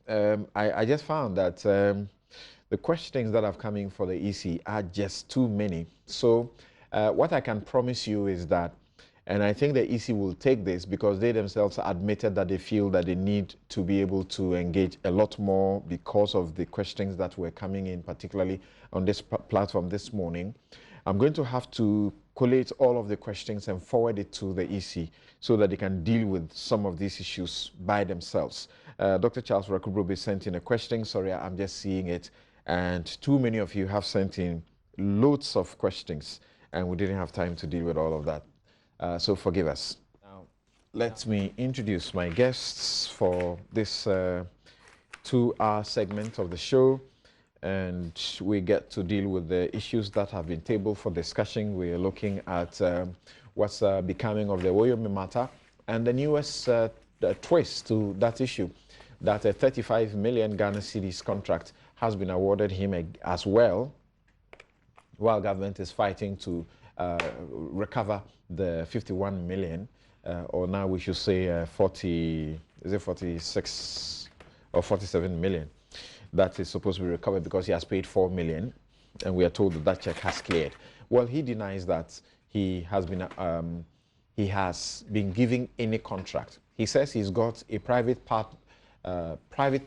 I just found that the questions that have come in for the EC are just too many. So what I can promise you is that, and I think the EC will take this because they themselves admitted that they feel that they need to be able to engage a lot more because of the questions that were coming in, particularly on this platform this morning. I'm going to have to collate all of the questions and forward it to the EC so that they can deal with some of these issues by themselves. Dr. Charles Rakubrobe sent in a question. Sorry, I'm just seeing it. And too many of you have sent in loads of questions, and we didn't have time to deal with all of that. So forgive us. Now, let me introduce my guests for this 2-hour segment of the show. And we get to deal with the issues that have been tabled for discussion. We're looking at what's becoming of the Woyome matter and the newest twist to that issue, that a 35 million Ghana cedis contract has been awarded him as well, while government is fighting to recover the 51 million, or now we should say 46 or 47 million that is supposed to be recovered because he has paid 4 million, and we are told that that check has cleared. Well, he denies that he has been giving any contract. He says he's got a private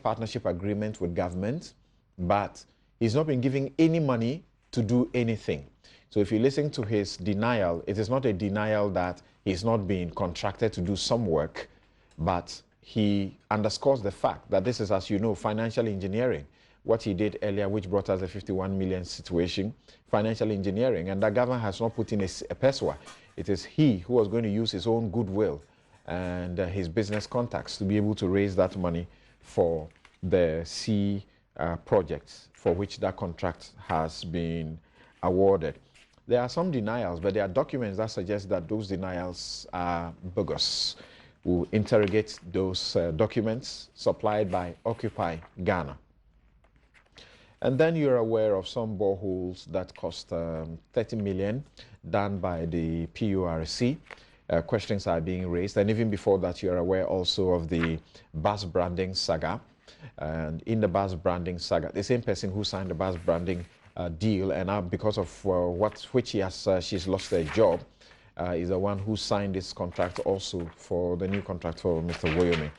partnership agreement with government, but he's not been giving any money to do anything. So if you listen to his denial, it is not a denial that he's not being contracted to do some work, but he underscores the fact that this is, as you know, financial engineering. What he did earlier, which brought us the 51 million situation, financial engineering, and the government has not put in a PESWA. It is he who was going to use his own goodwill and his business contacts to be able to raise that money for the C projects for which that contract has been awarded. There are some denials, but there are documents that suggest that those denials are bogus. We'll interrogate those documents supplied by Occupy Ghana. And then you're aware of some boreholes that cost 30 million done by the PURC. Questions are being raised. And even before that, you're aware also of the bus branding saga. And in the bus branding saga, the same person who signed the bus branding deal, and now because of she's lost her job, is the one who signed this contract also for the new contract for Mr. Woyome.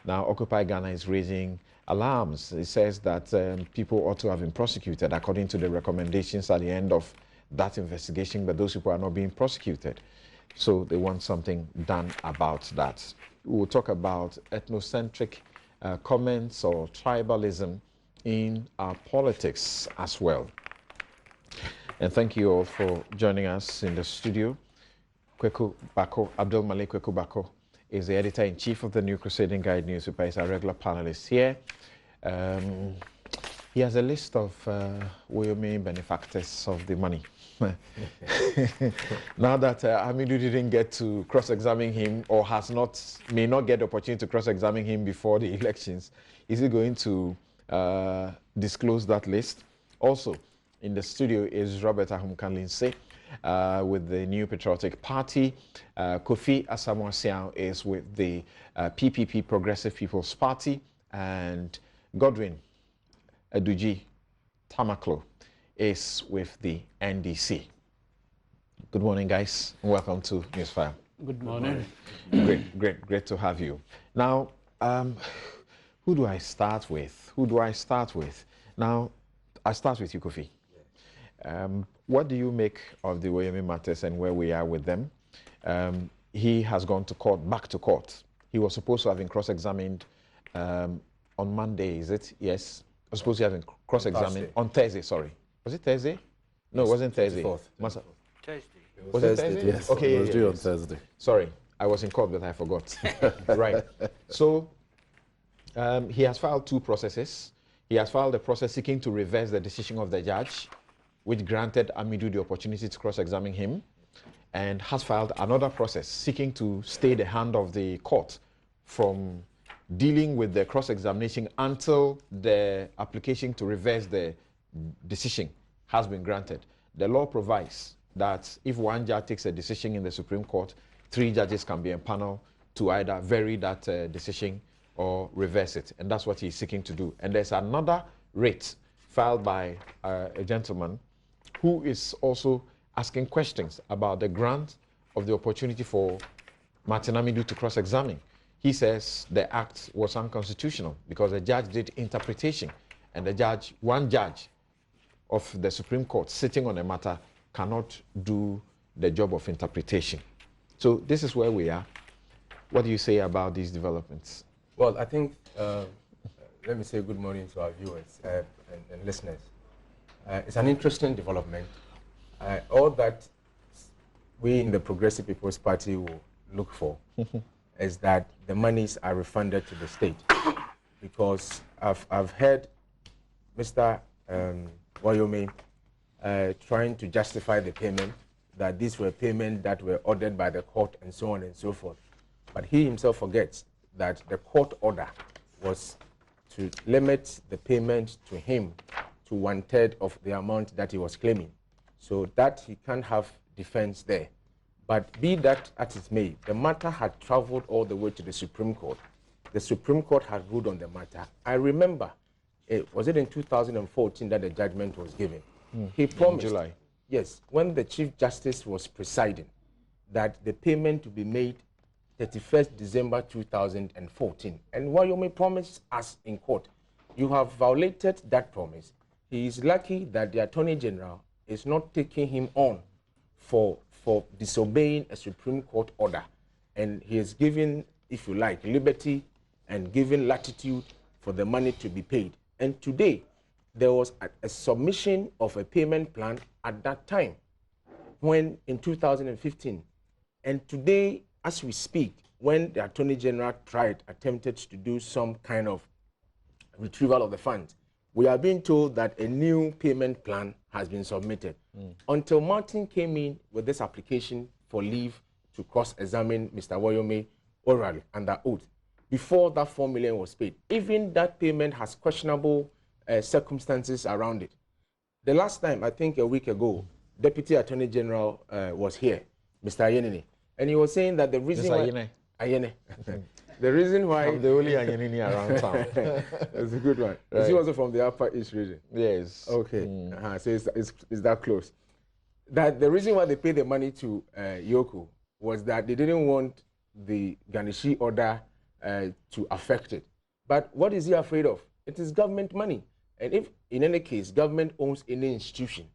Now, Occupy Ghana is raising alarms. It says that people ought to have been prosecuted according to the recommendations at the end of that investigation, but those people are not being prosecuted. So they want something done about that. We'll talk about ethnocentric comments or tribalism in our politics as well. And thank you all for joining us in the studio. Kweku Bako, Abdul Malik Kweku Bako, is the editor-in-chief of the New Crusading Guide newspaper. He's a regular panelist here. He has a list of Woyome benefactors of the money. Now that Hamidu didn't get to cross-examine him, or may not get the opportunity to cross-examine him before the elections, is he going to disclose that list? Also, in the studio is Robert Ahumkan-Lindsay with the New Patriotic Party. Kofi Asamoah-Siang is with the PPP, Progressive People's Party, and Godwin Aduji Tamaklo is with the NDC. Good morning, guys, and welcome to Newsfile. Good morning. Great to have you. Now, who do I start with? Now, I start with you, Kofi. What do you make of the Woyome matters and where we are with them? He has gone to court, back to court. He was supposed to have been cross-examined on Monday, is it? Yes. He was supposed to have been cross-examined on Thursday, sorry. Was it Thursday? No, it wasn't Thursday. Thursday. Was it Thursday? Yes. Okay, it was due on Thursday. Sorry, I was in court, but I forgot. Right. So he has filed 2 processes. He has filed a process seeking to reverse the decision of the judge, which granted Amidu the opportunity to cross-examine him, and has filed another process seeking to stay the hand of the court from dealing with the cross-examination until the application to reverse the decision has been granted. The law provides that if one judge takes a decision in the Supreme Court, 3 judges can be empaneled to either vary that decision or reverse it. And that's what he's seeking to do. And there's another writ filed by a gentleman who is also asking questions about the grant of the opportunity for Martin Amidu to cross-examine. He says the act was unconstitutional because the judge did interpretation, and the judge, one judge of the Supreme Court sitting on a matter cannot do the job of interpretation. So this is where we are. What do you say about these developments? Well, I think, let me say good morning to our viewers and listeners. It's an interesting development. All that we in the Progressive People's Party will look for is that the monies are refunded to the state. Because I've heard Mr. Woyome trying to justify the payment, that these were payments that were ordered by the court and so on and so forth. But he himself forgets that the court order was to limit the payment to him to 1/3 of the amount that he was claiming. So that he can't have defense there. But be that as it may, the matter had traveled all the way to the Supreme Court. The Supreme Court had ruled on the matter. I remember, was it in 2014 that the judgment was given? He promised, in July. Yes, when the Chief Justice was presiding, that the payment to be made 31st December 2014. And Woyome promised us in court, you have violated that promise. He is lucky that the Attorney General is not taking him on for disobeying a Supreme Court order. And he is given, if you like, liberty and given latitude for the money to be paid. And today, there was a submission of a payment plan at that time, when in 2015. And today, as we speak, when the Attorney General attempted to do some kind of retrieval of the funds, we are being told that a new payment plan has been submitted. Until Martin came in with this application for leave to cross-examine Mr. Woyome orally under oath, before that 4 million was paid, even that payment has questionable circumstances around it. The last time, I think a week ago, Deputy Attorney General was here, Mr. Ayenini, and he was saying that the reason why... Ayene. The reason why... I'm the only Ayenini around town. That's a good one. Right. Is he also from the Upper East region? Yes. Okay. So it's that close. That the reason why they paid the money to Yoko was that they didn't want the Ganeshi order to affect it. But what is he afraid of? It is government money. And if, in any case, government owns any institution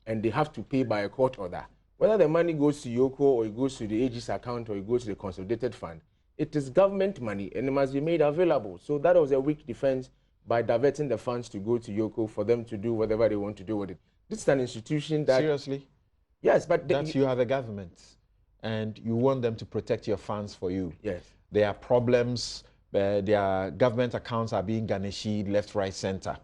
and they have to pay by a court order, whether the money goes to Yoko or it goes to the AG's account or it goes to the consolidated fund, it is government money and it must be made available. So that was a weak defense by diverting the funds to go to Yoko for them to do whatever they want to do with it. This is an institution that... Seriously? Yes, but... That you are the government and you want them to protect your funds for you. Yes. There are problems, their government accounts are being garnished left, right, center.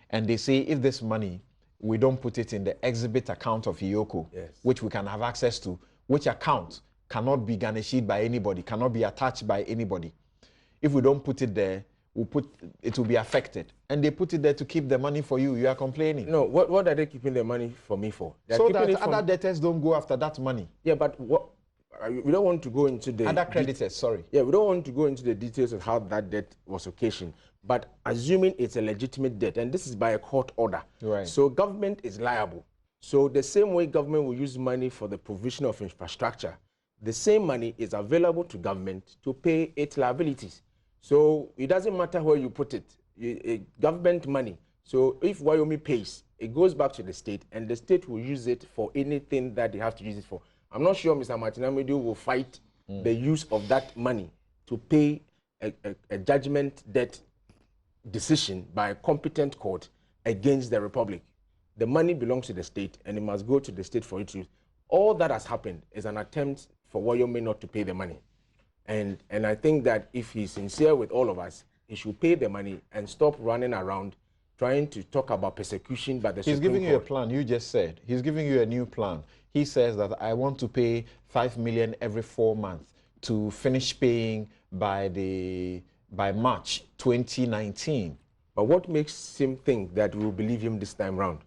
And they say if this money, we don't put it in the exhibit account of Yoko, yes, which we can have access to, which account cannot be garnished by anybody, cannot be attached by anybody. If we don't put it there, it will be affected. And they put it there to keep the money for you. You are complaining. No, what are they keeping the money for me for? So that other debtors don't go after that money. Yeah, but what... We don't want to go into the... Other creditors, sorry. Yeah, we don't want to go into the details of how that debt was occasioned. But assuming it's a legitimate debt, and this is by a court order. Right. So government is liable. So the same way government will use money for the provision of infrastructure, the same money is available to government to pay its liabilities. So it doesn't matter where you put it, government money. So if Woyome pays, it goes back to the state, and the state will use it for anything that they have to use it for. I'm not sure Mr. Martin Amidu will fight the use of that money to pay a judgment debt decision by a competent court against the Republic. The money belongs to the state, and it must go to the state for its use. All that has happened is an attempt for Woyome not to pay the money. And I think that if he's sincere with all of us, he should pay the money and stop running around trying to talk about persecution by the Supreme Court. He's giving you a plan, you just said. He's giving you a new plan. He says that I want to pay 5 million every 4 months to finish paying by March 2019. But what makes him think that we will believe him this time round?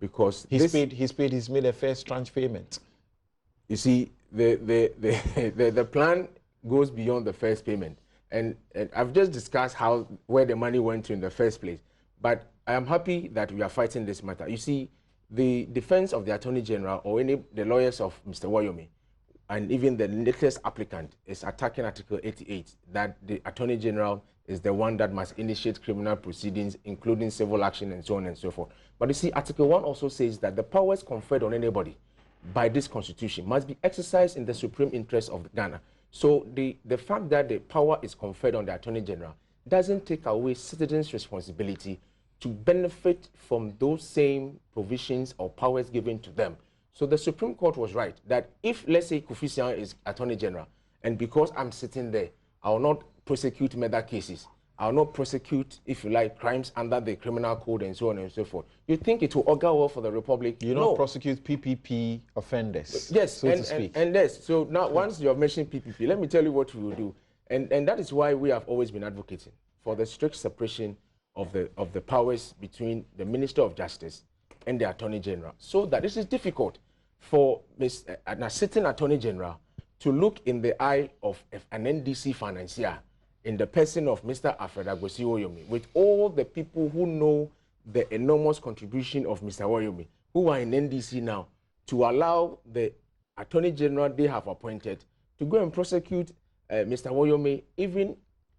Because he's made a first tranche payment. You see, the plan goes beyond the first payment. And I've just discussed where the money went to in the first place. But I am happy that we are fighting this matter. You see, the defense of the Attorney General or the lawyers of Mr. Woyome and even the latest applicant is attacking Article 88, that the Attorney General is the one that must initiate criminal proceedings, including civil action and so on and so forth. But you see, Article 1 also says that the powers conferred on anybody by this constitution must be exercised in the supreme interest of Ghana. So the fact that the power is conferred on the Attorney General doesn't take away citizens' responsibility to benefit from those same provisions or powers given to them. So the Supreme Court was right that if, let's say, Kofi Sian is Attorney General, and because I'm sitting there, I will not prosecute murder cases, I will not prosecute, if you like, crimes under the criminal code and so on and so forth. You think it will augur well for the Republic? You don't prosecute PPP offenders, yes, so to speak. And yes, so now once you have mentioned PPP, let me tell you what we will do. And that is why we have always been advocating for the strict separation of the powers between the Minister of Justice and the Attorney General, so that this is difficult for a sitting Attorney General to look in the eye of an NDC financier in the person of Mr. Alfred Agosi Woyome, with all the people who know the enormous contribution of Mr. Woyome, who are in NDC now, to allow the Attorney General they have appointed to go and prosecute Mr. Woyome, even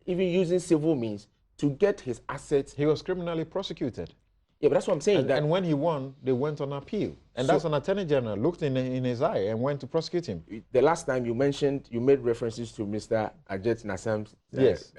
using civil means, to get his assets. He was criminally prosecuted. Yeah, but that's what I'm saying. And when he won, they went on appeal. And so, that's an Attorney General looked in his eye and went to prosecute him. The last time you made references to Mr. Ajit Nassam's. Yes.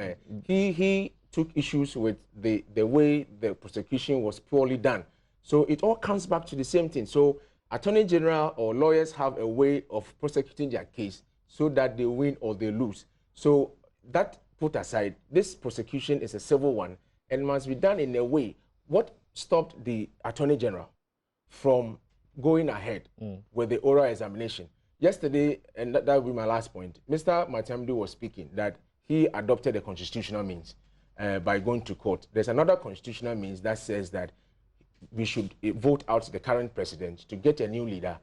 He took issues with the way the prosecution was poorly done. So it all comes back to the same thing. So Attorney General or lawyers have a way of prosecuting their case so that they win or they lose. So that put aside, this prosecution is a civil one and must be done in a way. What stopped the Attorney General from going ahead with the oral examination? Yesterday, and that will be my last point, Mr. Matamdu was speaking that he adopted a constitutional means by going to court. There's another constitutional means that says that we should vote out the current president to get a new leader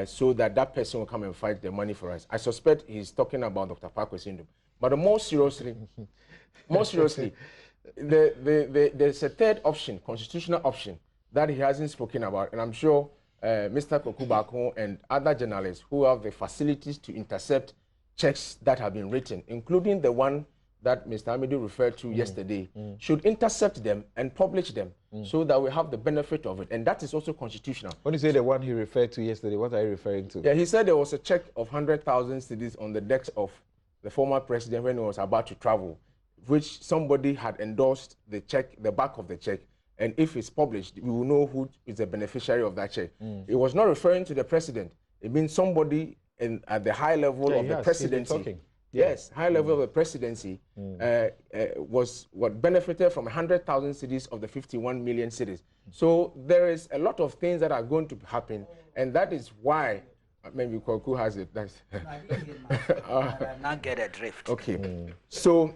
so that that person will come and fight the money for us. I suspect he's talking about Dr. Parker Sindum. But more seriously, there's a third option, constitutional option, that he hasn't spoken about. And I'm sure Mr. Kokubako and other journalists who have the facilities to intercept checks that have been written, including the one that Mr. Amidu referred to yesterday, should intercept them and publish them so that we have the benefit of it. And that is also constitutional. When you say the one he referred to yesterday, what are you referring to? Yeah, he said there was a check of 100,000 cedis on the decks of the former president when he was about to travel, which somebody had endorsed the check, the back of the check. And if it's published, we will know who is the beneficiary of that check. It was not referring to the president. It means somebody at the high level of the presidency. Yes, high level of the presidency was what benefited from 100,000 cities of the 51 million cities. So there is a lot of things that are going to happen, and that is why maybe Kwaku has it. That's I not get a drift. Okay, so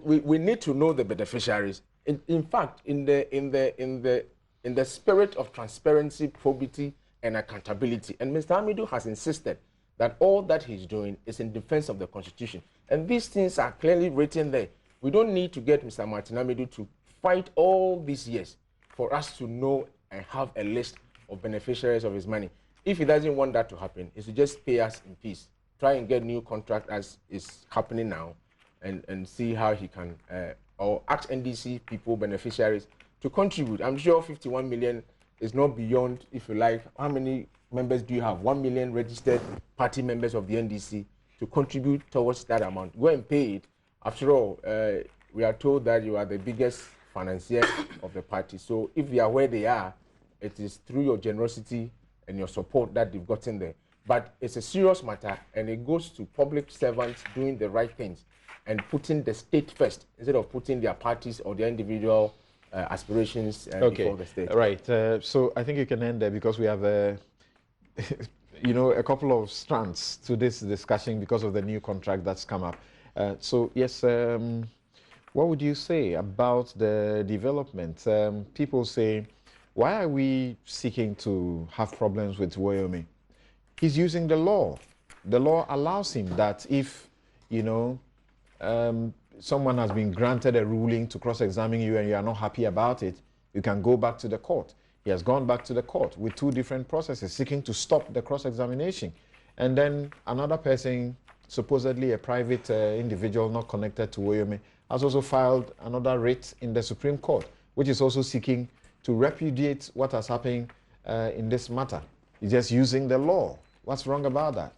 we need to know the beneficiaries. In fact, in the spirit of transparency, probity, and accountability, and Mr. Amidu has insisted that all that he's doing is in defense of the Constitution. And these things are clearly written there. We don't need to get Mr. Martin Amidu to fight all these years for us to know and have a list of beneficiaries of his money. If he doesn't want that to happen, he should just pay us in peace. Try and get new contract as is happening now and see how he can, or ask NDC people, beneficiaries, to contribute. I'm sure 51 million is not beyond, if you like, how many members do you have? 1 million registered party members of the NDC to contribute towards that amount. Go and pay it. After all, we are told that you are the biggest financier of the party. So if they are where they are, it is through your generosity and your support that they've gotten there. But it's a serious matter, and it goes to public servants doing the right things and putting the state first instead of putting their parties or their individual aspirations before the state. Right. So I think you can end there because we have a couple of strands to this discussion because of the new contract that's come up. So yes, what would you say about the development? People say, why are we seeking to have problems with Woyome? He's using the law. The law allows him that if, someone has been granted a ruling to cross-examine you and you are not happy about it, you can go back to the court. He has gone back to the court with two different processes seeking to stop the cross-examination. And then another person, supposedly a private individual not connected to Woyome, has also filed another writ in the Supreme Court, which is also seeking to repudiate what has happened in this matter. He's just using the law. What's wrong about that?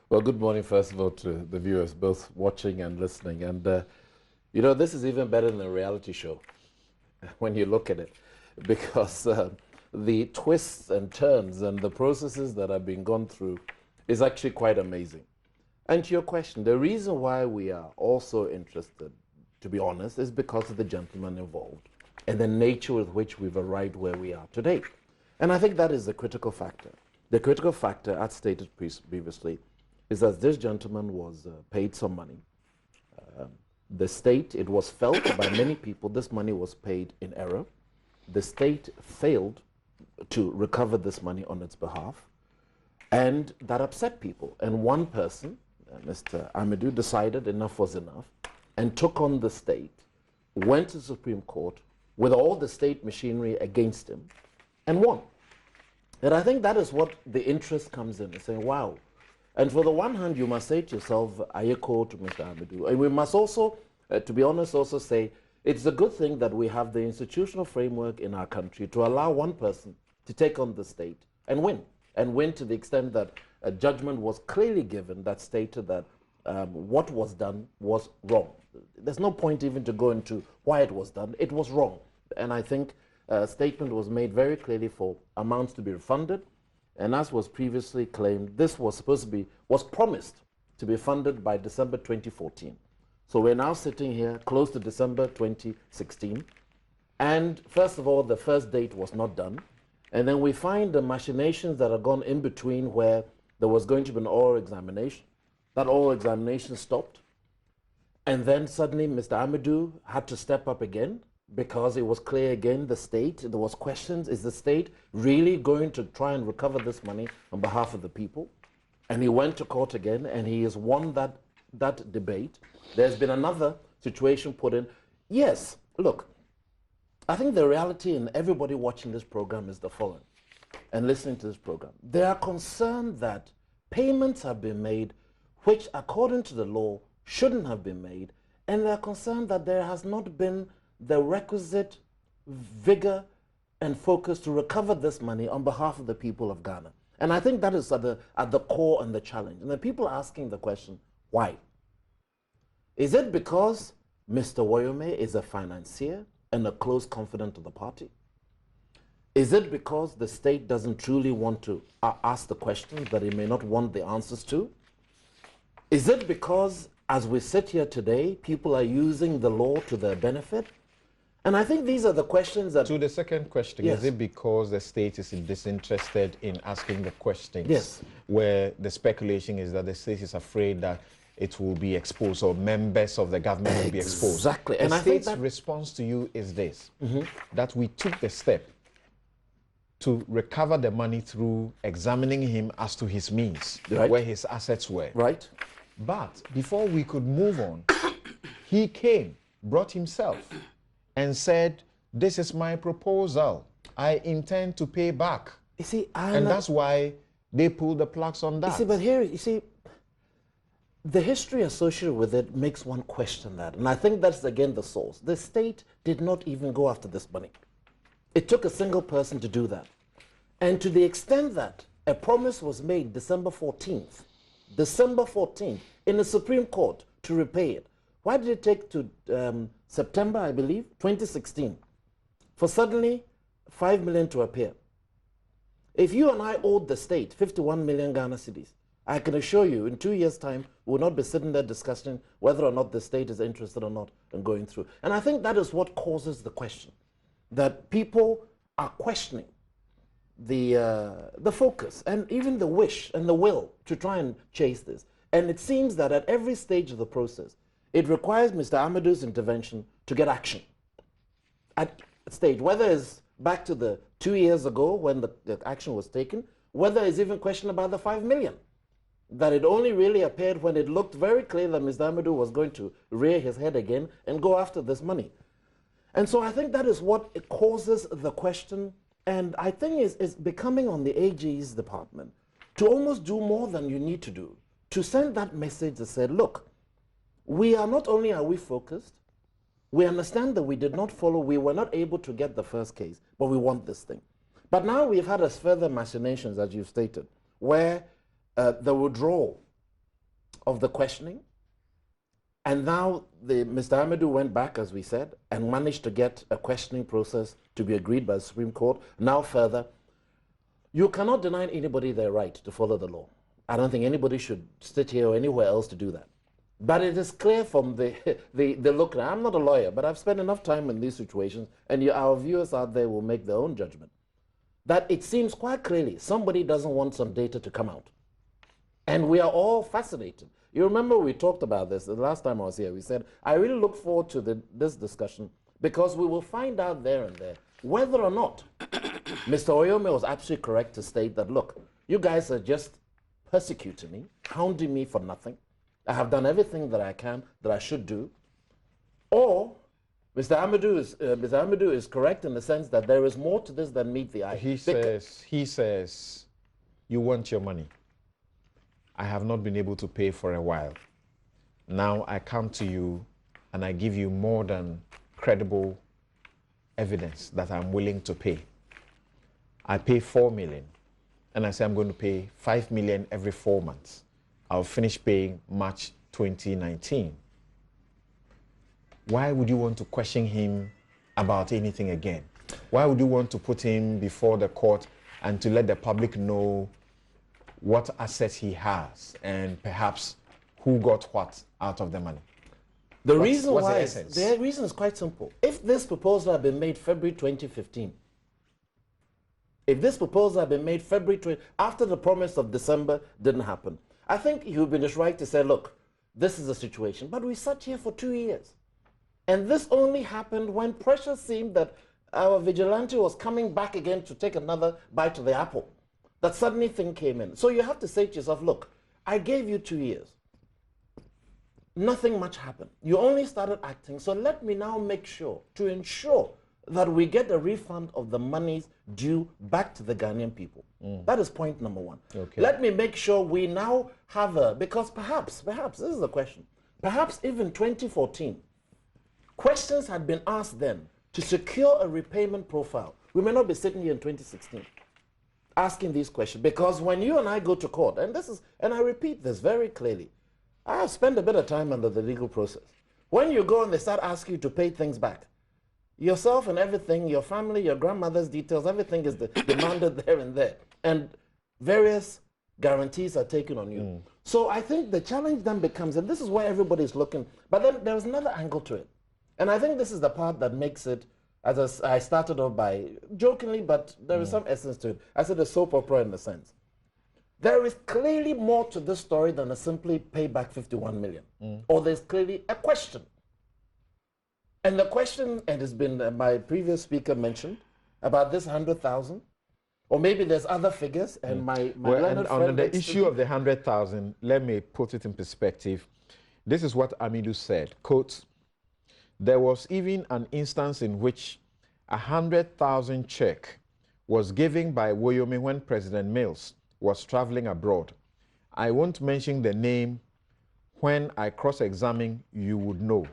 Well, good morning, first of all, to the viewers, both watching and listening. And, you know, this is even better than a reality show when you look at it, because the twists and turns and the processes that have been gone through is actually quite amazing. And to your question, the reason why we are also interested, to be honest, is because of the gentleman involved and the nature with which we've arrived where we are today. And I think that is the critical factor. The critical factor, as stated previously, is that this gentleman was paid some money. The state, it was felt by many people, this money was paid in error. The state failed to recover this money on its behalf, and that upset people. And one person, Mr. Amadou, decided enough was enough and took on the state, went to the Supreme Court with all the state machinery against him, and won. And I think that is what the interest comes in, saying, wow. And for the one hand, you must say to yourself, Ayeko to Mr. Amadou. And we must also, to be honest, also say, it's a good thing that we have the institutional framework in our country to allow one person to take on the state and win to the extent that a judgment was clearly given that stated that what was done was wrong. There's no point even to go into why it was done. It was wrong. And I think a statement was made very clearly for amounts to be refunded. And as was previously claimed, this was promised to be funded by December 2014. So we're now sitting here close to December 2016. And first of all, the first date was not done. And then we find the machinations that have gone in between where there was going to be an oral examination. That oral examination stopped. And then suddenly Mr. Amadou had to step up again because it was clear again, the state, there was questions, is the state really going to try and recover this money on behalf of the people? And he went to court again and he has won that debate. There's been another situation put in. Yes, look, I think the reality in everybody watching this program is the following and listening to this program. They are concerned that payments have been made which according to the law shouldn't have been made, and they are concerned that there has not been the requisite vigor and focus to recover this money on behalf of the people of Ghana. And I think that is at the core and the challenge. And the people are asking the question, why? Is it because Mr. Woyome is a financier and a close confidant of the party? Is it because the state doesn't truly want to ask the questions that he may not want the answers to? Is it because, as we sit here today, people are using the law to their benefit? And I think these are the questions that... To the second question, yes. Is it because the state is disinterested in asking the questions? Yes. Where the speculation is that the state is afraid that it will be exposed or members of the government will be exposed. Exactly. And and the I think state's response to you is this, that we took the step to recover the money through examining him as to his means, right, where his assets were. Right. But before we could move on, he came, brought himself, and said, this is my proposal. I intend to pay back. You see, and that's why they pulled the plugs on that. You see, but here, you see, the history associated with it makes one question that. And I think that's, again, the source. The state did not even go after this money. It took a single person to do that. And to the extent that a promise was made December 14th, in the Supreme Court to repay it. Why did it take to September, I believe, 2016, for suddenly 5 million to appear? If you and I owed the state 51 million Ghana cedis, I can assure you in 2 years' time, we will not be sitting there discussing whether or not the state is interested or not in going through. And I think that is what causes the question, that people are questioning the focus and even the wish and the will to try and chase this. And it seems that at every stage of the process, it requires Mr. Amadou's intervention to get action. At stage, whether it's back to the 2 years ago when the action was taken, whether it's even question about the 5 million. that it only really appeared when it looked very clear that Mr. Amadou was going to rear his head again and go after this money. And so I think that is what it causes the question, and I think it's becoming on the AG's department to almost do more than you need to do, to send that message that said, look, we are not only are we focused, we understand that we did not follow, we were not able to get the first case, but we want this thing. But now we've had as further machinations, as you've stated, where the withdrawal of the questioning, and now Mr. Amadou went back, as we said, and managed to get a questioning process to be agreed by the Supreme Court. Now further, you cannot deny anybody their right to follow the law. I don't think anybody should sit here or anywhere else to do that. But it is clear from the look, now I'm not a lawyer, but I've spent enough time in these situations, and our viewers out there will make their own judgment, that it seems quite clearly somebody doesn't want some data to come out. And we are all fascinated. You remember we talked about this the last time I was here. We said, I really look forward to this discussion because we will find out there and there whether or not Mr. Woyome was absolutely correct to state that, look, you guys are just persecuting me, hounding me for nothing. I have done everything that I can, that I should do. Or Mr. Amadou is correct in the sense that there is more to this than meet the eye. He says, you want your money. I have not been able to pay for a while. Now I come to you and I give you more than credible evidence that I'm willing to pay. I pay 4 million and I say I'm going to pay 5 million every 4 months. I'll finish paying March 2019. Why would you want to question him about anything again? Why would you want to put him before the court and to let the public know what assets he has and perhaps who got what out of the money? The reason is quite simple. If this proposal had been made February 2015, if this proposal had been made February 20, after the promise of December didn't happen, I think he would be just right to say, look, this is the situation. But we sat here for 2 years. And this only happened when pressure seemed that our vigilante was coming back again to take another bite of the apple. That suddenly thing came in. So you have to say to yourself, look, I gave you 2 years. Nothing much happened. You only started acting. So let me now make sure, to ensure that we get a refund of the monies due back to the Ghanaian people. That is point number one. Okay. Let me make sure we now have because perhaps, this is the question, perhaps even 2014, questions had been asked then to secure a repayment profile. We may not be sitting here in 2016 asking these questions, because when you and I go to court, and I repeat this very clearly, I have spent a bit of time under the legal process. When you go and they start asking you to pay things back, yourself and everything, your family, your grandmother's details, everything is demanded there and there. And various guarantees are taken on you. So I think the challenge then becomes, and this is where everybody's looking, but then there's another angle to it. And I think this is the part that makes it, as I started off by jokingly, but there is some essence to it. I said a soap opera in a sense. There is clearly more to this story than a simply pay back 51 million. Or there's clearly a question. And the question, and has been my previous speaker mentioned, about this 100,000, or maybe there's other figures, and my and on the issue of the 100,000, let me put it in perspective. This is what Amidou said, quote, there was even an instance in which 100,000 check was given by Woyome when President Mills was traveling abroad. I won't mention the name. When I cross-examine, you would know.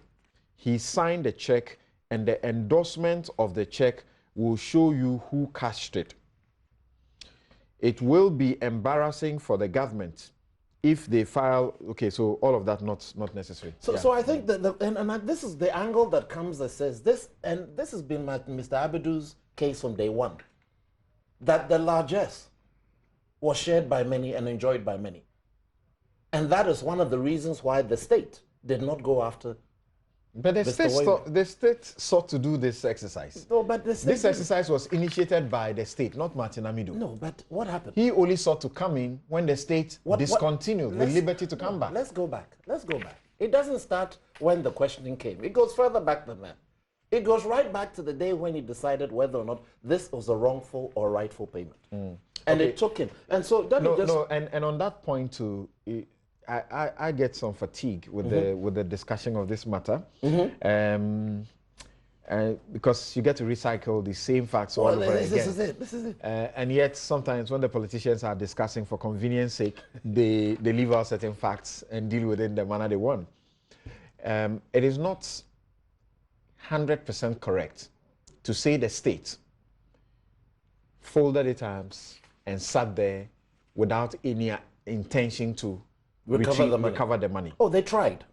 He signed the check, and the endorsement of the check will show you who cashed it. It will be embarrassing for the government if they file. Okay, so all of that not necessary. So I think that and this is the angle that comes that says this, and this has been Mr. Abidou's case from day one, that the largesse was shared by many and enjoyed by many, and that is one of the reasons why the state did not go after. But the state sought to do this exercise. No, but this exercise was initiated by the state, not Martin Amidou. No, but what happened? He only sought to come in when the state discontinued the liberty to come back. Let's go back. It doesn't start when the questioning came. It goes further back than that. It goes right back to the day when he decided whether or not this was a wrongful or rightful payment. And they took him. And so that and on that point too, I get some fatigue with the discussion of this matter. Because you get to recycle the same facts all over again. This is it. And yet, sometimes when the politicians are discussing for convenience sake, they leave out certain facts and deal with it in the manner they want. It is not 100% correct to say the state folded its arms and sat there without any intention to recover the money. Oh, they tried.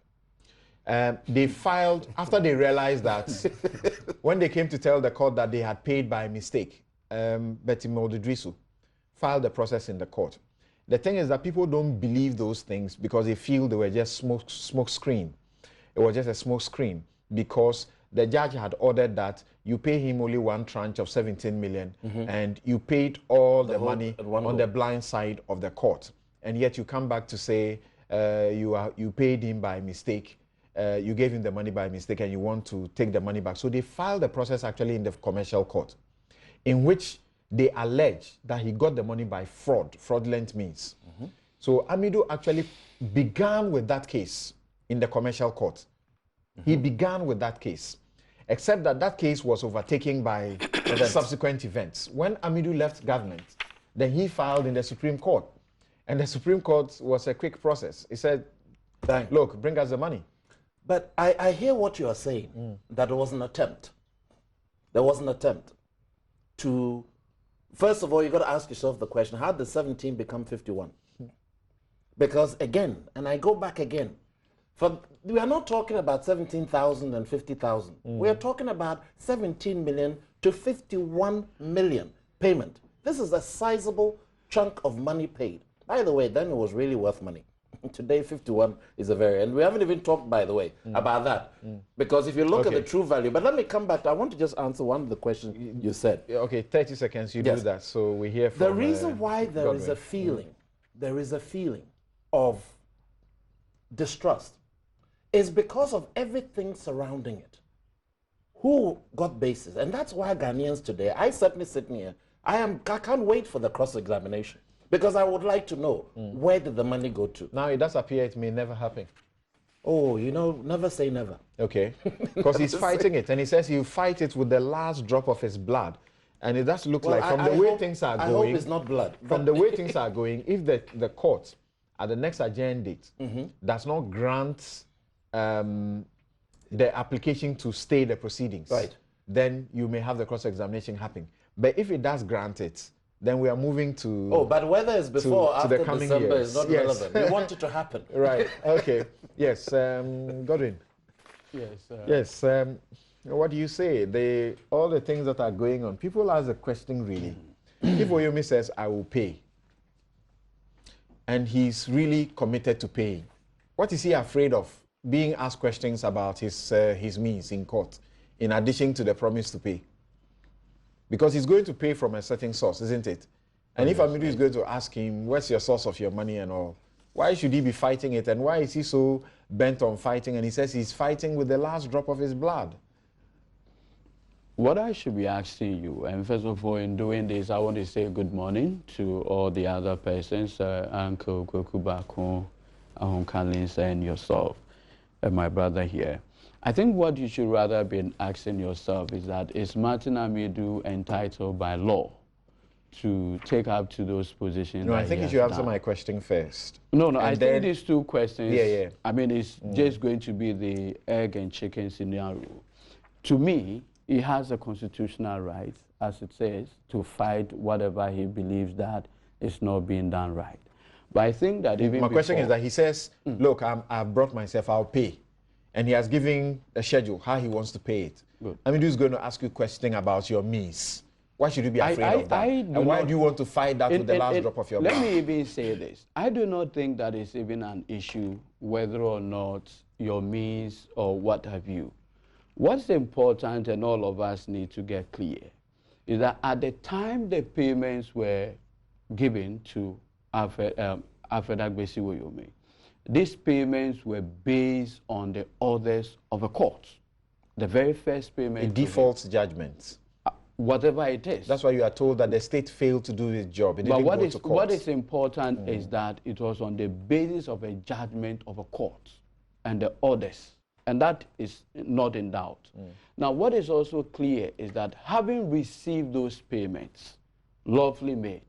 They filed, after they realized that, when they came to tell the court that they had paid by mistake, Betty Moldudrisu filed the process in the court. The thing is that people don't believe those things because they feel they were just smoke screen. It was just a smoke screen because the judge had ordered that you pay him only one tranche of 17 million and you paid all the money on the blind side of the court. And yet you come back to say you paid him by mistake. You gave him the money by mistake and you want to take the money back. So they filed the process actually in the commercial court, in which they allege that he got the money by fraudulent means. So Amidu actually began with that case in the commercial court. He began with that case, except that that case was overtaken by subsequent events. When Amidu left government, then he filed in the Supreme Court. And the Supreme Court was a quick process. He said, look, bring us the money. But I hear what you are saying, that there was an attempt. There was an attempt to, first of all, you got to ask yourself the question, how did 17 become 51? Because again, and I go back again, we are not talking about 17,000 and 50,000. We are talking about 17 million to 51 million payment. This is a sizable chunk of money paid. By the way, then it was really worth money. Today, 51 is a very, and we haven't even talked, by the way, about that. Because if you look at the true value, but let me come back. I want to just answer one of the questions you said. Okay, 30 seconds, you do that. So we hear from the reason why there is a feeling, of distrust is because of everything surrounding it. Who got basis? And that's why Ghanaians today, I certainly sit here, I can't wait for the cross-examination. Because I would like to know, where did the money go to? Now, it does appear it may never happen. Oh, you know, never say never. Okay. Because he's fighting it. And he says he'll fight it with the last drop of his blood. And it does look like, from the way things are going... I hope it's not blood. From the way things are going, if the court, at the next adjourned date, does not grant the application to stay the proceedings, then you may have the cross-examination happen. But if it does grant it, then we are moving to... Oh, but whether it's before or after December is not relevant. We want it to happen. Right, okay. Yes, Godwin. Yes, what do you say? All the things that are going on, people ask the question really. If Woyome says, I will pay, and he's really committed to paying, what is he afraid of? Being asked questions about his means in court, in addition to the promise to pay. Because he's going to pay from a certain source, isn't it? And if Amidu is going to ask him, where's your source of your money and all, why should he be fighting it? And why is he so bent on fighting? And he says he's fighting with the last drop of his blood. What I should be asking you, and first of all, in doing this, I want to say good morning to all the other persons, Uncle Kwekubako, Ahon Kalins, and yourself, and my brother here. I think what you should rather be asking yourself is that, is Martin Amidu entitled by law to take up to those positions? No, I think you should answer my question first. No, I think these two questions, yeah. I mean, it's just going to be the egg and chicken scenario. To me, he has a constitutional right, as it says, to fight whatever he believes that is not being done right. But I think that even my question is that he says, look, I've brought myself, I'll pay. And he has given a schedule, how he wants to pay it. Amidu is going to ask you a question about your means. Why should you be afraid of that? And why do you want to fight that with the last drop of your blood? Let me even say this. I do not think that is even an issue whether or not your means or what have you. What's important, and all of us need to get clear, is that at the time the payments were given to Alfred Agbesi Woyome, these payments were based on the orders of a court. The very first payment... A default judgment. whatever it is. That's why you are told that the state failed to do its job. It But didn't what go is to court. what is important is that it was on the basis of a judgment of a court and the orders, and that is not in doubt. Now, what is also clear is that having received those payments lawfully made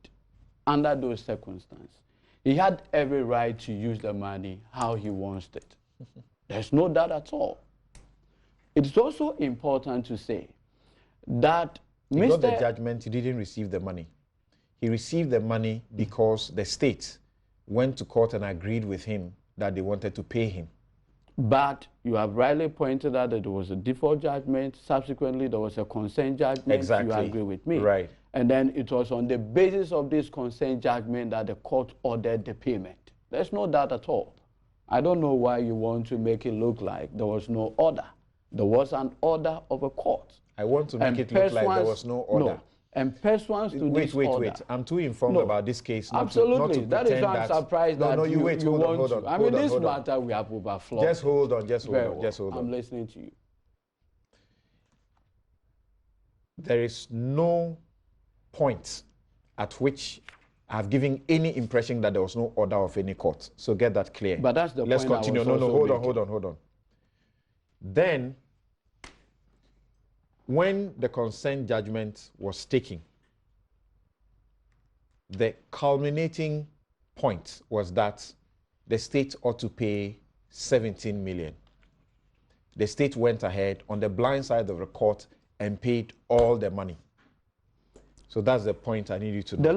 under those circumstances, he had every right to use the money how he wants it. There's no doubt at all. It's also important to say that He got the judgment, he didn't receive the money. He received the money because the state went to court and agreed with him that they wanted to pay him. But you have rightly pointed out that there was a default judgment. Subsequently, there was a consent judgment. Exactly. You agree with me. Right. And then it was on the basis of this consent judgment that the court ordered the payment. There's no doubt at all. I don't know why you want to make it look like there was no order. There was an order of a court. I want to make it look like there was no order. No. And pursuant to this order. Wait. I'm too informed about this case. Absolutely. Not to that is why I'm surprised that you want to. I mean, this matter we have overflowed. Just hold on. Just hold on. I'm listening to you. There is no point at which I've given any impression that there was no order of any court. So get that clear. But that's the Let's point. Continue. No, hold on. Then, when the consent judgment was taken, the culminating point was that the state ought to pay 17 million. The state went ahead on the blind side of the court and paid all the money. So that's the point I need you to know.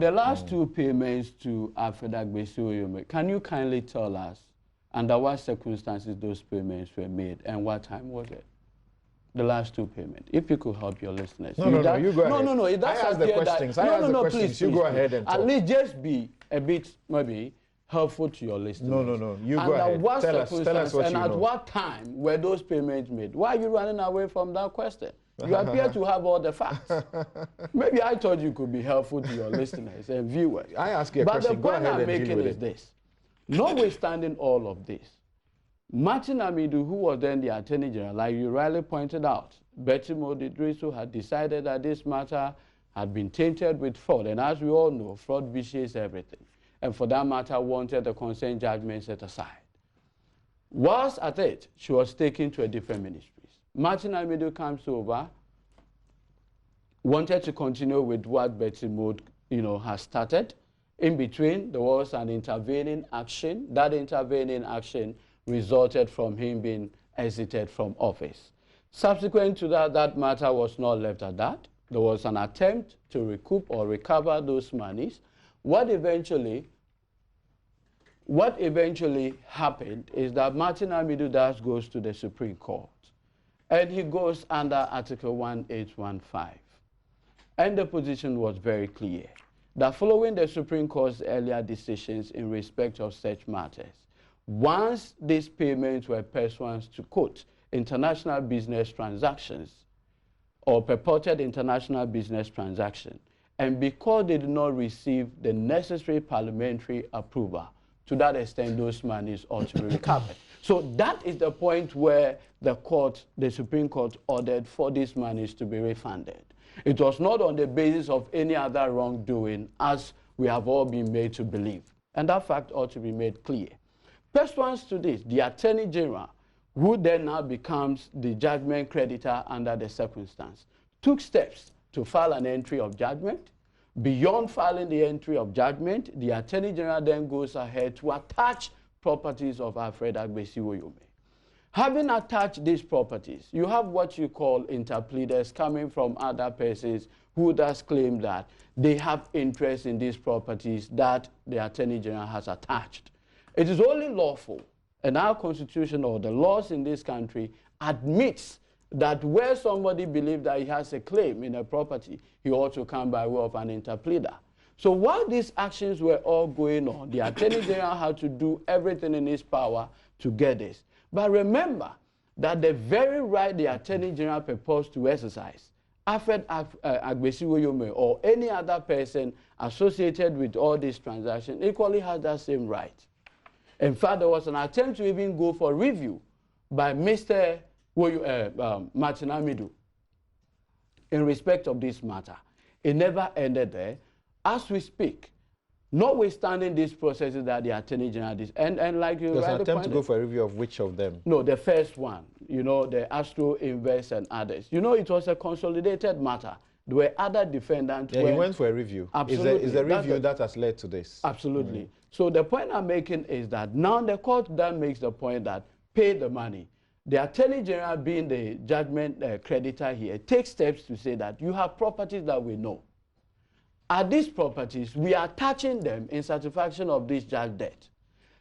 The last two payments to Alfred Agbesi Woyome, can you kindly tell us under what circumstances those payments were made and what time was it? The last two payments. If you could help your listeners. You go ahead. No. It does I ask the questions. Please, you go ahead and talk. At least just be a bit, maybe, helpful to your listeners. No. You go ahead. Tell us what you know. And at what time were those payments made? Why are you running away from that question? You appear to have all the facts. Maybe I thought you could be helpful to your listeners and viewers. I ask you a question. But the point I'm making is this. Notwithstanding all of this, Martin Amidu, who was then the Attorney General, like you rightly pointed out, Betty Modidriso had decided that this matter had been tainted with fraud. And as we all know, fraud vitiates everything. And for that matter, wanted the consent judgment set aside. Whilst at it, she was taken to a different ministries. Martin Amidu comes over, wanted to continue with what Betty Mod, has started. In between, there was an intervening action. That intervening action resulted from him being exited from office. Subsequent to that, that matter was not left at that. There was an attempt to recoup or recover those monies. What eventually happened is that Martin Amidu goes to the Supreme Court. And he goes under Article 1815. And the position was very clear that following the Supreme Court's earlier decisions in respect of such matters, once these payments were pursuant to, quote, international business transactions or purported international business transaction, and because they did not receive the necessary parliamentary approval, to that extent, those monies ought to be recovered. So that is the point where the Supreme Court ordered for these monies to be refunded. It was not on the basis of any other wrongdoing, as we have all been made to believe. And that fact ought to be made clear. Pursuant to this, the Attorney General, who then now becomes the judgment creditor under the circumstance, took steps to file an entry of judgment. Beyond filing the entry of judgment, the Attorney General then goes ahead to attach properties of Alfred Agbesi Woyome. Having attached these properties, you have what you call interpleaders coming from other persons who does claim that they have interest in these properties that the Attorney General has attached. It is only lawful, and our constitution or the laws in this country admits that where somebody believes that he has a claim in a property, he ought to come by way of an interpleader. So while these actions were all going on, the Attorney General had to do everything in his power to get this. But remember that the very right the Attorney General proposed to exercise, Alfred Agbesi Woyome or any other person associated with all these transactions equally has that same right. In fact, there was an attempt to even go for review by Mr. Martin Amidu. in respect of this matter. It never ended there. As we speak, notwithstanding these processes that the Attorney General did, and like you There's an rightly attempt to pointed, go for a review of which of them? no, the first one, you know, the Astro Invest and others. You know, it was a consolidated matter. There were other defendants. Yeah, he went for a review. Absolutely. Is the review that has led to this? Absolutely. So the point I'm making is that now the court then makes the point that pay the money. The Attorney General, being the judgment creditor here, takes steps to say that you have properties that we know. At these properties, we are touching them in satisfaction of this judge debt.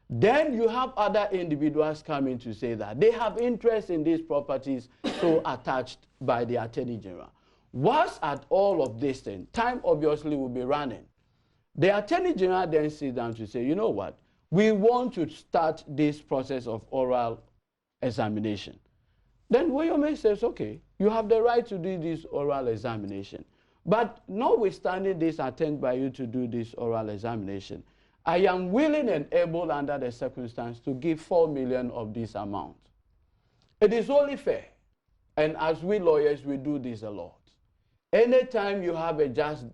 Then you have other individuals coming to say that they have interest in these properties so attached by the Attorney General. Whilst at all of this thing, time obviously will be running. The Attorney General then sits down to say, you know what, we want to start this process of oral examination. Then Woyome says, okay, you have the right to do this oral examination. But notwithstanding this attempt by you to do this oral examination, I am willing and able under the circumstance to give 4 million of this amount. It is only fair, and as we lawyers, we do this a lot. Anytime you have a just,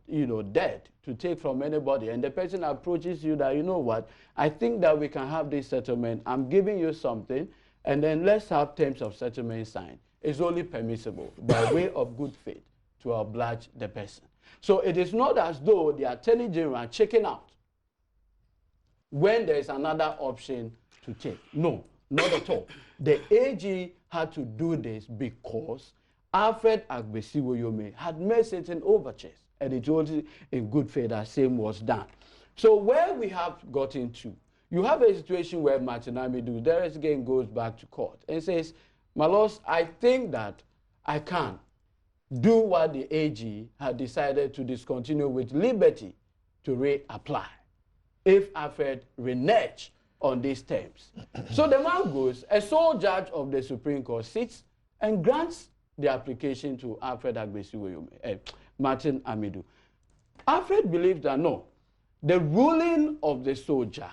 debt to take from anybody, and the person approaches you that, you know what, I think that we can have this settlement, I'm giving you something, and then let's have terms of settlement signed. It's only permissible by way of good faith to oblige the person. So it is not as though the Attorney General checking out when there is another option to take. No, not at all. The AG had to do this because Alfred Agbesi Woyome had made certain overtures, and it was in good faith that same was done. So where we have gotten to, you have a situation where Martin Amidu, there again goes back to court and says, my lords, I think that I can do what the AG had decided to discontinue with liberty to reapply if Alfred renege on these terms. So the man goes, a sole judge of the Supreme Court sits and grants the application to Alfred Agbesi Woyome, Martin Amidu. Alfred believes that no, the ruling of the sole judge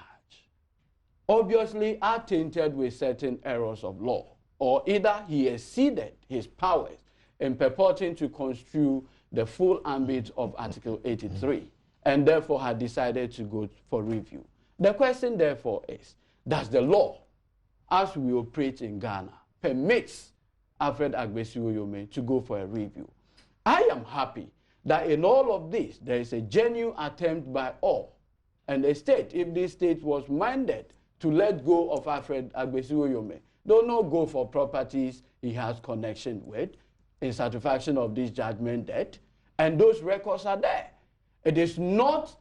obviously are tainted with certain errors of law, or either he exceeded his powers in purporting to construe the full ambit of Article 83, and therefore had decided to go for review. The question therefore is, does the law, as we operate in Ghana, permits Alfred Agbesi Woyome to go for a review? I am happy that in all of this, there is a genuine attempt by all. And the state, if this state was minded to let go of Alfred Agbesi Woyome, do not go for properties he has connection with in satisfaction of this judgment debt, and those records are there. It is not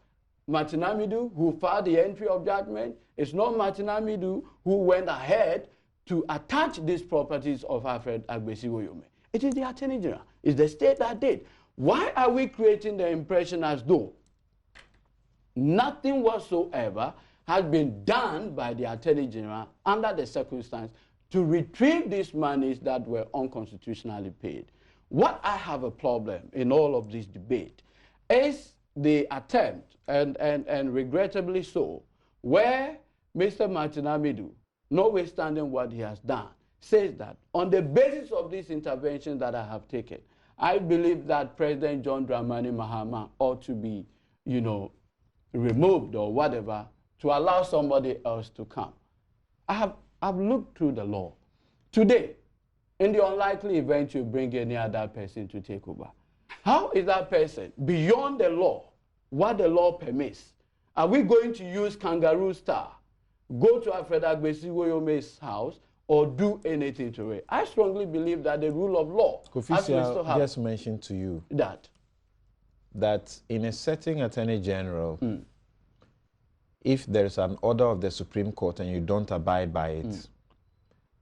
Martin Amidu who filed the entry of judgment. It's not Martin Amidu who went ahead to attach these properties of Alfred Agbesi Woyome. It is the Attorney General. It's the state that did. Why are we creating the impression as though nothing whatsoever has been done by the Attorney General under the circumstance to retrieve these monies that were unconstitutionally paid? What I have a problem in all of this debate is the attempt, and regrettably so, where Mr. Martin Amidu, notwithstanding what he has done, says that on the basis of this intervention that I have taken, I believe that President John Dramani Mahama ought to be, removed or whatever to allow somebody else to come. I've looked through the law. Today, in the unlikely event you bring any other person to take over, how is that person beyond the law, what the law permits? Are we going to use kangaroo style, go to Alfred Agbesi Woyome's house, or do anything to it? I strongly believe that the rule of law, Kofi just mentioned to you that in a setting Attorney General, if there's an order of the Supreme Court and you don't abide by it,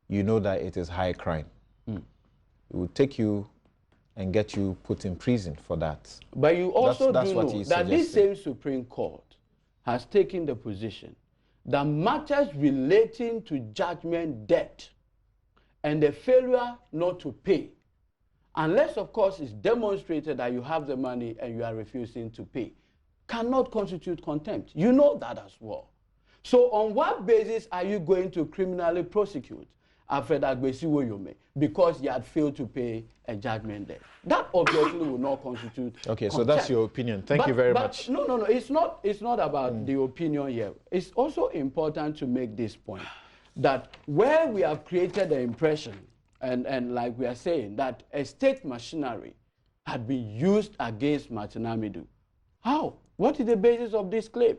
you know that it is high crime. It will take you and get you put in prison for that. But you also that's do what know that this same Supreme Court has taken the position that matters relating to judgment debt and the failure not to pay, unless of course it's demonstrated that you have the money and you are refusing to pay, cannot constitute contempt. You know that as well. So on what basis are you going to criminally prosecute Alfred Agbesi Woyome because he had failed to pay a judgment debt. That obviously will not constitute Okay, contempt. so that's your opinion. Thank you very much. No, it's not about the opinion here. It's also important to make this point that where we have created the impression, and like we are saying, that a state machinery had been used against Martin Amidu. How? What is the basis of this claim?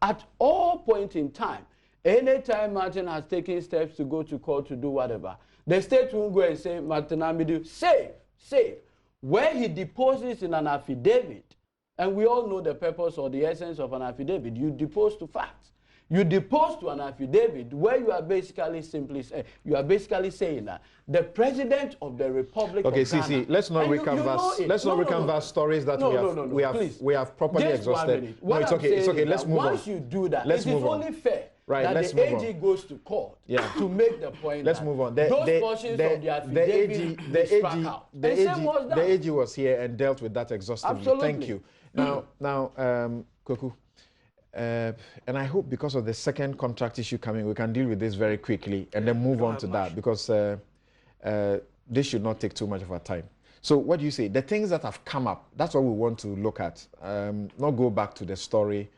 At all points in time, anytime Martin has taken steps to go to court to do whatever, the state won't go and say, Martin Amidu, save. Where he deposes in an affidavit, and we all know the purpose or the essence of an affidavit, you depose to facts. You depose to an affidavit where you are basically saying that the president of the Republic of Ghana. Okay, let's not recanvass. Let's not recanvass stories that we have properly exhausted. No, it's okay. It's okay. Let's move on. Once you do that, it is only fair that the AG goes to court to make the point. Let's move on. Those portions of the affidavit the AG was here and dealt with that exhaustively. Absolutely. Thank you. Now, Kweku. And I hope because of the second contract issue coming, we can deal with this very quickly and then move on to that, because this should not take too much of our time. So what do you say? The things that have come up, that's what we want to look at. Not go back to the story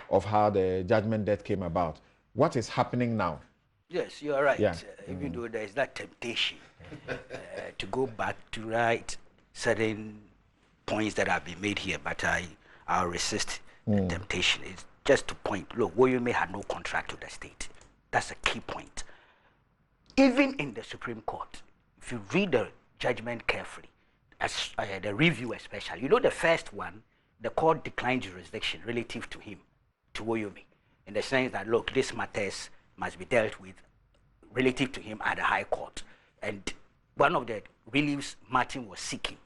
of how the judgment debt came about. What is happening now? Yes, you are right. Yeah. Even though there is that temptation to go back to write certain points that have been made here, but I'll resist the temptation. It's just to point, look, Woyome had no contract with the state. That's a key point. Even in the Supreme Court, if you read the judgment carefully, as the review especially, you know the first one, the court declined jurisdiction relative to him, to Woyome, in the sense that, look, these matters must be dealt with relative to him at the High Court. And one of the reliefs Martin was seeking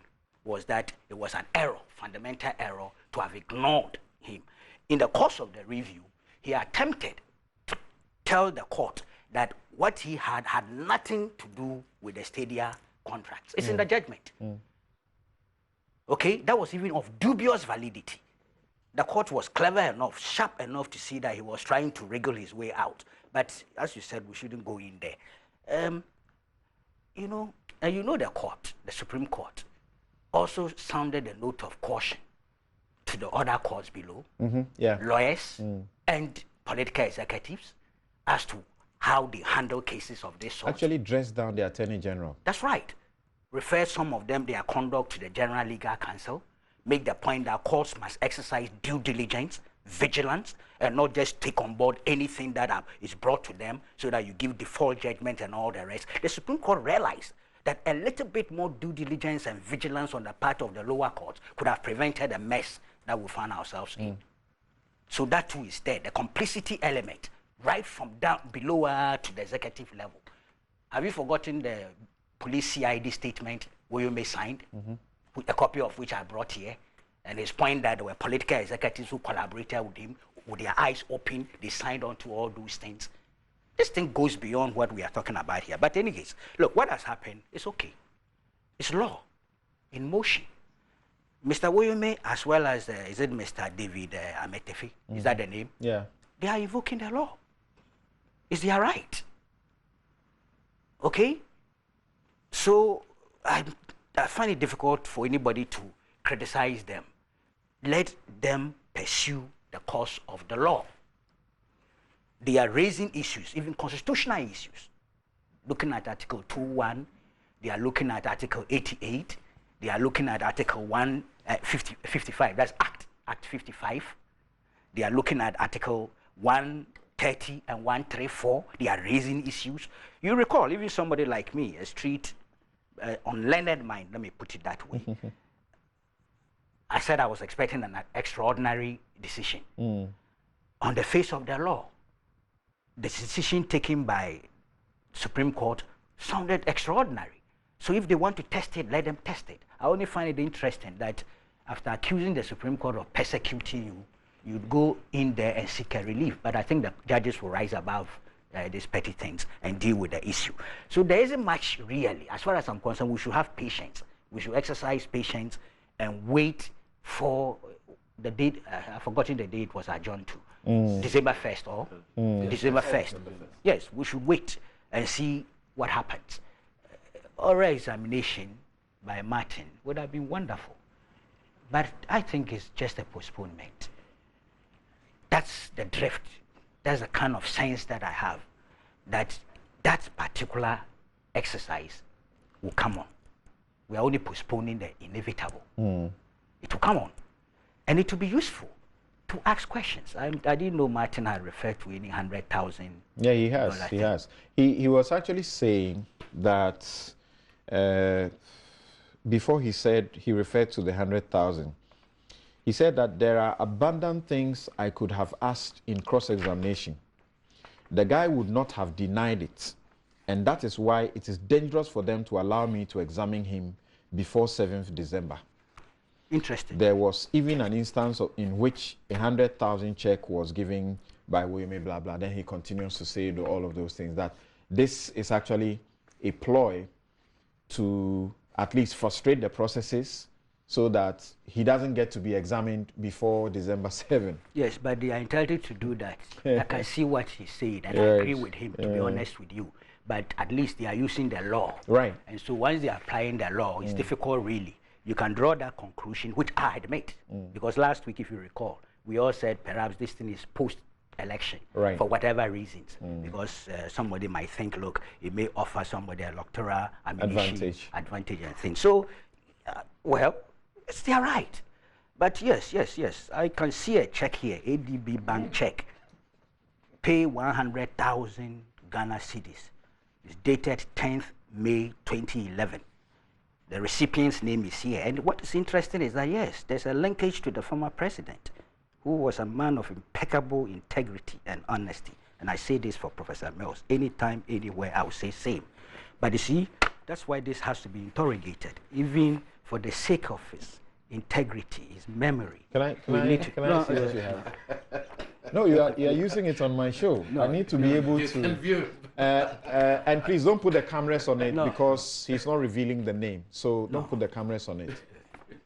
was that it was an error, fundamental error, to have ignored him. In the course of the review, he attempted to tell the court that what he had nothing to do with the Stadia contracts. It's in the judgment. Okay, that was even of dubious validity. The court was clever enough, sharp enough to see that he was trying to wriggle his way out. But as you said, we shouldn't go in there. You know the court, the Supreme Court, also sounded a note of caution to the other courts below, lawyers and political executives, as to how they handle cases of this sort. Actually dressed down the Attorney General. That's right. Refer some of them, their conduct, to the General Legal Counsel. Make the point that courts must exercise due diligence, vigilance, and not just take on board anything that is brought to them so that you give default judgment and all the rest. The Supreme Court realized that a little bit more due diligence and vigilance on the part of the lower courts could have prevented the mess that we found ourselves in. So that too is there, the complicity element, right from down below to the executive level. Have you forgotten the police CID statement Woyome signed, a copy of which I brought here, and his point that there were political executives who collaborated with him with their eyes open, they signed on to all those things. This thing goes beyond what we are talking about here. But anyways, look, what has happened is okay. It's law in motion. Mr. Woyome, as well as, is it Mr. David Ametefi? Is that the name? Yeah. They are invoking the law. It's their right. Okay? So, I find it difficult for anybody to criticize them. Let them pursue the course of the law. They are raising issues, even constitutional issues. Looking at Article 2.1, they are looking at Article 88, they are looking at Article 55, that's Act 55. They are looking at Article 130 and 134. They are raising issues. You recall, even somebody like me, a street unlearned mind, let me put it that way. I said I was expecting an extraordinary decision. On the face of the law, the decision taken by Supreme Court sounded extraordinary. So if they want to test it, let them test it. I only find it interesting that after accusing the Supreme Court of persecuting you, you'd go in there and seek a relief. But I think the judges will rise above these petty things and deal with the issue. So there isn't much really. As far as I'm concerned, we should have patience. We should exercise patience and wait for the date. I've forgotten the date it was adjourned to. December 1st or December 1st. Yes, we should wait and see what happened. Oral examination by Martin would have been wonderful. But I think it's just a postponement. That's the drift. That's the kind of sense that I have, that that particular exercise will come on. We are only postponing the inevitable. It will come on. And it will be useful to ask questions. I didn't know Martin had referred to any 100,000. Yeah, he has. He has. He was actually saying that before he said he referred to the 100,000. He said that there are abundant things I could have asked in cross-examination. The guy would not have denied it. And that is why it is dangerous for them to allow me to examine him before 7th December. Interesting. There was even an instance in which 100,000 check was given by Woyome, blah, blah. Then he continues to say all of those things, that this is actually a ploy to at least frustrate the processes so that he doesn't get to be examined before December 7. Yes, but they are entitled to do that. I can see what he said, and I agree with him, to be honest with you. But at least they are using the law. Right. And so once they are applying the law, it's difficult, really. You can draw that conclusion, which I admit. Because last week, if you recall, we all said perhaps this thing is post-election for whatever reasons. Because somebody might think, look, it may offer somebody a electoral advantage and things. So, well, it's their right. But yes, I can see a check here, ADB bank check. Pay 100,000 Ghana cedis. It's dated 10th May 2011. The recipient's name is here. And what is interesting is that, yes, there's a linkage to the former president, who was a man of impeccable integrity and honesty. And I say this for Professor Mills. Anytime, anywhere, I will say same. But you see, that's why this has to be interrogated, even for the sake of his integrity, his memory. Can I see what you have? No, you are using it on my show. I need to be able to. And please don't put the cameras on it because he's not revealing the name. So don't put the cameras on it.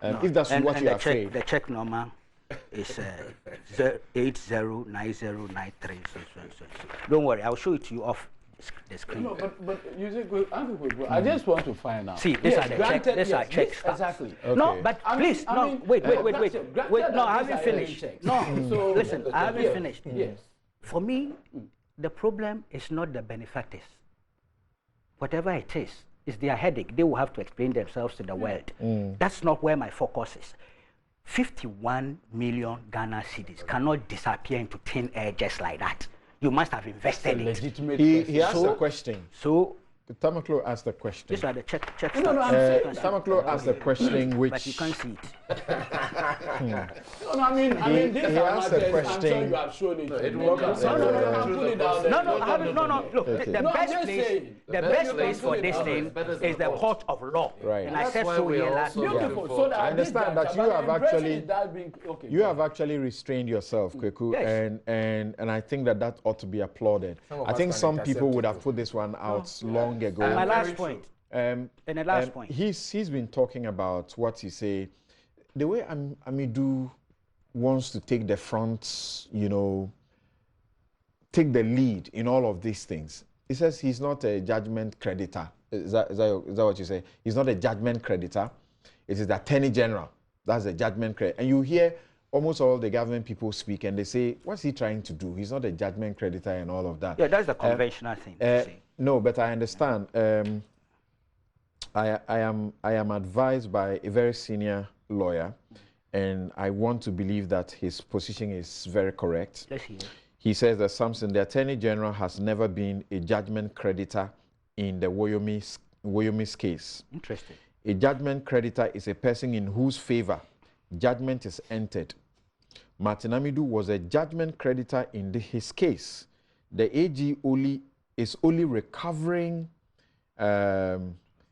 If that's what you are saying. The check number is 809093. Don't worry, I'll show it to you off the screen. No, but you say, I just want to find out. See, these are the checks. These are checks. Exactly. Okay. No, but please, wait. No, I haven't finished. No, so listen, I haven't finished. Yes. For me, the problem is not the benefactors. Whatever it is their headache. They will have to explain themselves to the world. That's not where my focus is. 51 million Ghana cedis cannot disappear into thin air just like that. You must have invested it. He asked a question. So Tamaklo asked a question. these are the check. Tamaklo asked a question which. But you can't see it. No, I mean, he asked a question. I'm sure you have shown it. No, I haven't. No. Look, the best place for this thing is the court of law. Right. And I said so here last week. Beautiful. So that I understand that you have actually restrained yourself, Kweku, Yes. and I think that ought to be applauded. I think some people would have put this one out long ago. My last point. And the last point. He's been talking about what he say. The way Amidu wants to take the front, take the lead in all of these things. He says he's not a judgment creditor. Is that what you say? He's not a judgment creditor. It is the Attorney General. That's a judgment creditor. And you hear almost all the government people speak and they say, what's he trying to do? He's not a judgment creditor and all of that. Yeah, that's the conventional thing to say. No, but I understand. I am advised by a very senior lawyer, and I want to believe that his position is very correct. Let's hear. He says that Samson, the Attorney General, has never been a judgment creditor in the Woyome's case. Interesting. A judgment creditor is a person in whose favor judgment is entered. Martin Amidu was a judgment creditor in his case. The AG is only recovering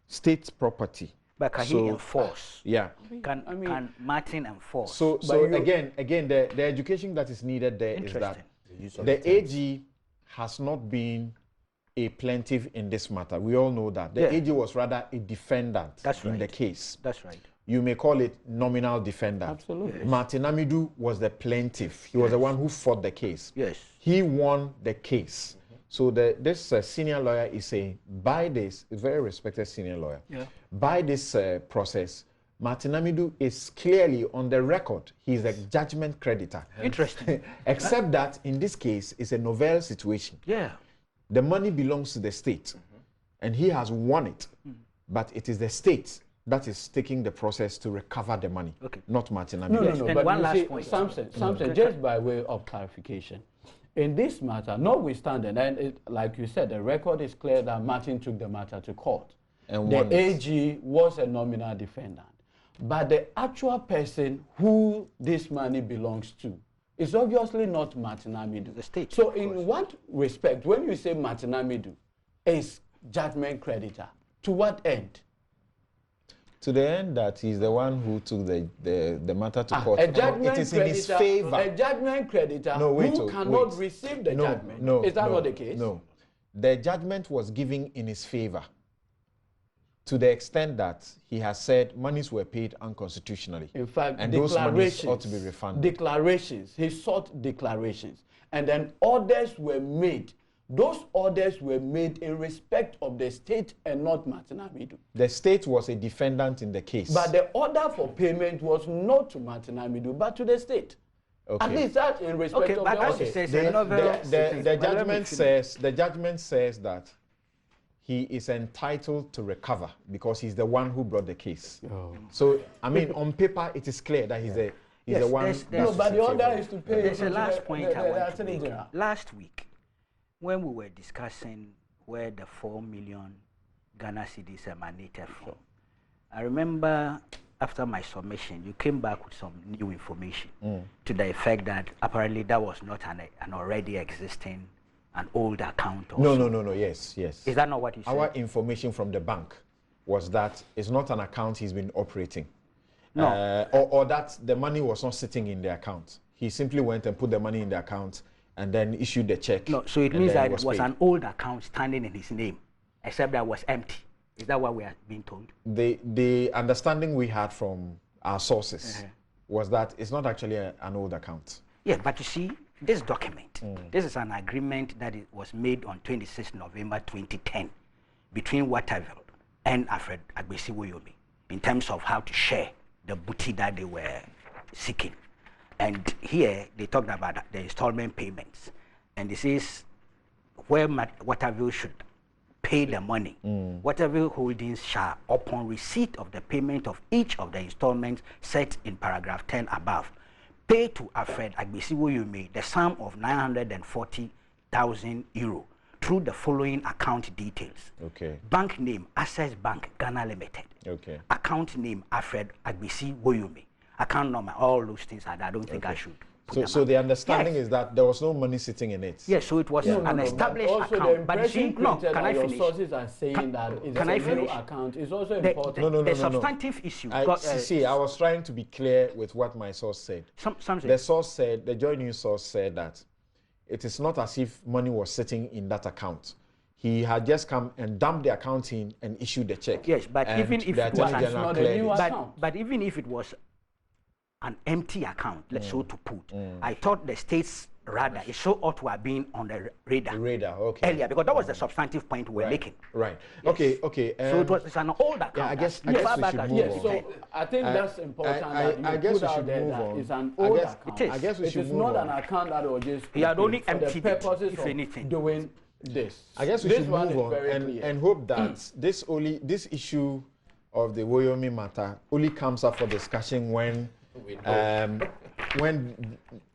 state property. But can he enforce? Yeah. Can Martin enforce? So again, the education that is needed there is that the AG has not been a plaintiff in this matter. We all know that. The AG was rather a defendant in the case. That's right. You may call it nominal defendant. Absolutely. Yes. Martin Amidu was the plaintiff. He was the one who fought the case. Yes. He won the case. So this senior lawyer is saying, by this, a very respected senior lawyer, by this process, Martin Amidu is clearly on the record. He is a judgment creditor. Interesting. Except that in this case, it's a novel situation. Yeah. The money belongs to the state, and he has won it, but it is the state that is taking the process to recover the money, not Martin Amidu. No, and but one last see, point. Something just by way of clarification. In this matter, notwithstanding, and like you said, the record is clear that Martin took the matter to court. And the won it. AG was a nominal defendant. But the actual person who this money belongs to is obviously not Martin Amidu. The state. So in what respect, when you say Martin Amidu is judgment creditor, to what end? To the end that he's the one who took the matter to court. A judgment it is in his favor. A judgment creditor who cannot receive the judgment. Is that not the case? No. The judgment was given in his favor to the extent that he has said monies were paid unconstitutionally. In fact, and those monies ought to be refunded. Declarations. He sought declarations. And then orders were made. Those orders were made in respect of the state and not Martin Amidu. The state was a defendant in the case. But the order for payment was not to Martin Amidu, but to the state. Okay. At least that in respect of but the as order. it says, The judgment says that he is entitled to recover because he's the one who brought the case. Oh. So, I mean, on paper, it is clear that he's the one. No, but the order is to pay. There's a last point I want to Attorney make. General. Last week, when we were discussing where the 4 million Ghana cedis emanated from, I remember after my submission, you came back with some new information to the effect that apparently that was not an already existing, an old account. No. Yes. Is that not what you said? Our information from the bank was that it's not an account he's been operating. No. Or that the money was not sitting in the account. He simply went and put the money in the account and then issued the check. No, so it means that it was paid. an old account standing in his name, except that it was empty. Is that what we are being told? The understanding we had from our sources was that it's not actually an old account. Yeah, but you see, this document, this is an agreement that was made on 26 November 2010 between Waterville and Alfred Agbesi Woyome in terms of how to share the booty that they were seeking. And here they talked about the installment payments. And this is where Waterville should pay the money. Waterville Holdings shall, upon receipt of the payment of each of the installments set in paragraph 10 above, pay to Alfred Agbesi Woyome the sum of 940,000 euro through the following account details. Okay. Bank name, Access Bank, Ghana Limited. Okay. Account name, Alfred Agbesi Woyome. Account number, all those things that I don't think I should. So the understanding is that there was no money sitting in it. Yes, so it was an established also account. The But you see, no, can I your finish? sources are saying that it's can a I new finish? account. It's also The important. the substantive issue. I was trying to be clear with what my source said. The source said, the Joy News source said that it is not as if money was sitting in that account. He had just come and dumped the account in and issued the check. Yes, but even if the it was Attorney General cleared it. but even if it was an empty account, let's so to put, I thought the state's radar is so ought to have been on the radar. The radar, okay. Earlier, because that was the substantive point we were making. Right. Yes. Okay. So it's an old account. Yeah, I guess as far we back should as move you on. So said. I think that's important. I guess we should move on. It's an old account. It is. I guess we It should is move not on. an account that was just He had only for the emptied it, purposes if of anything. doing this. I guess we This should one move is on very and hope that this issue of the Woyome matter only comes up for discussion when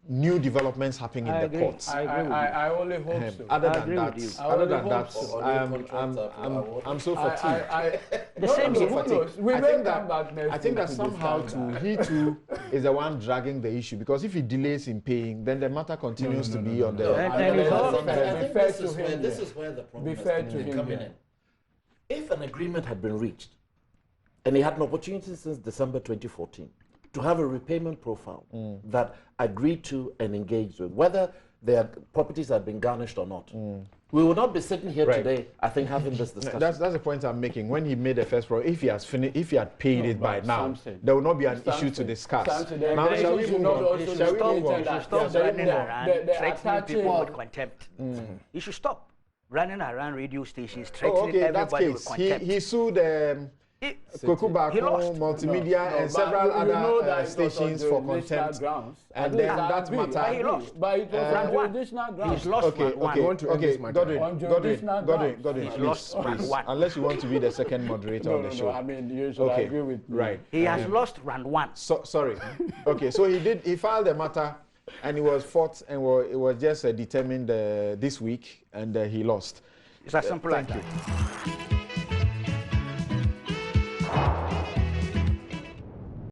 new developments happen in the courts. I only hope so. Other agree than with you. that, I'm so fatigued. The same who here. knows? We I may think come back next I think week that to somehow discuss he too is the one dragging the issue, because if he delays in paying, then the matter continues to be on the. This is where the problem is coming in. If an agreement had been reached, and he had an opportunity since December 2014 to have a repayment profile that agreed to and engaged with, whether their properties had been garnished or not, we would not be sitting here today, I think, having this discussion. That's the point I'm making. When he made the first pro, if he has finished, if he had paid it by now, there will not be an issue to discuss. Now, shall we move on? Stop running around, threatening people with contempt. You should stop. running around radio stations, Oh, threatening okay, that everybody with case. contempt. He sued He Kweku He lost. Bakun, Multimedia, and but several you other know that it was on stations for jurisdictional contempt. grounds. And I then agree, that matter. But he lost. But it was Round on one. jurisdictional grounds. He's lost Okay, round one. okay, want to end okay, this matter. Godwin, On Godwin, jurisdictional Godwin, grounds. He's please, lost round please, one. unless you want to be the second moderator on the show. I mean, you should Okay, agree with me. right. He has lost round one. So, sorry. Okay, so he filed the matter, and it was fought, and it was just determined this week, and he lost. It's as simple as Thank that. you.